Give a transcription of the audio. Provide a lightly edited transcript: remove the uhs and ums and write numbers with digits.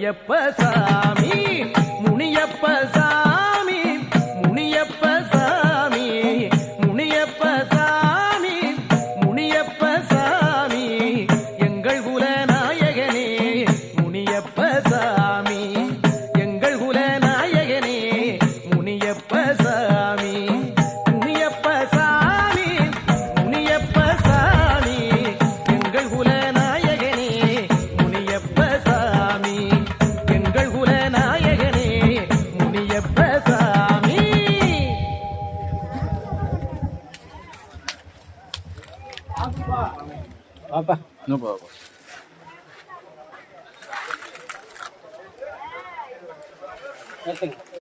முனியப்ப சாமி முனியப்ப சாமி முனியப்ப சாமி முனியப்ப சாமி முனியப்ப சாமி எங்கள் குலநாயகனே முனியப்ப சாமி எங்கள் குலநாயகனே முனியப்ப சாமி முனியப்ப சாமி முனியப்ப சாமி எங்கள் குலநாயகனே முனியப்ப சாமி எங்கள் குலநாயகனே முனியப்ப சாமி. பாப்பா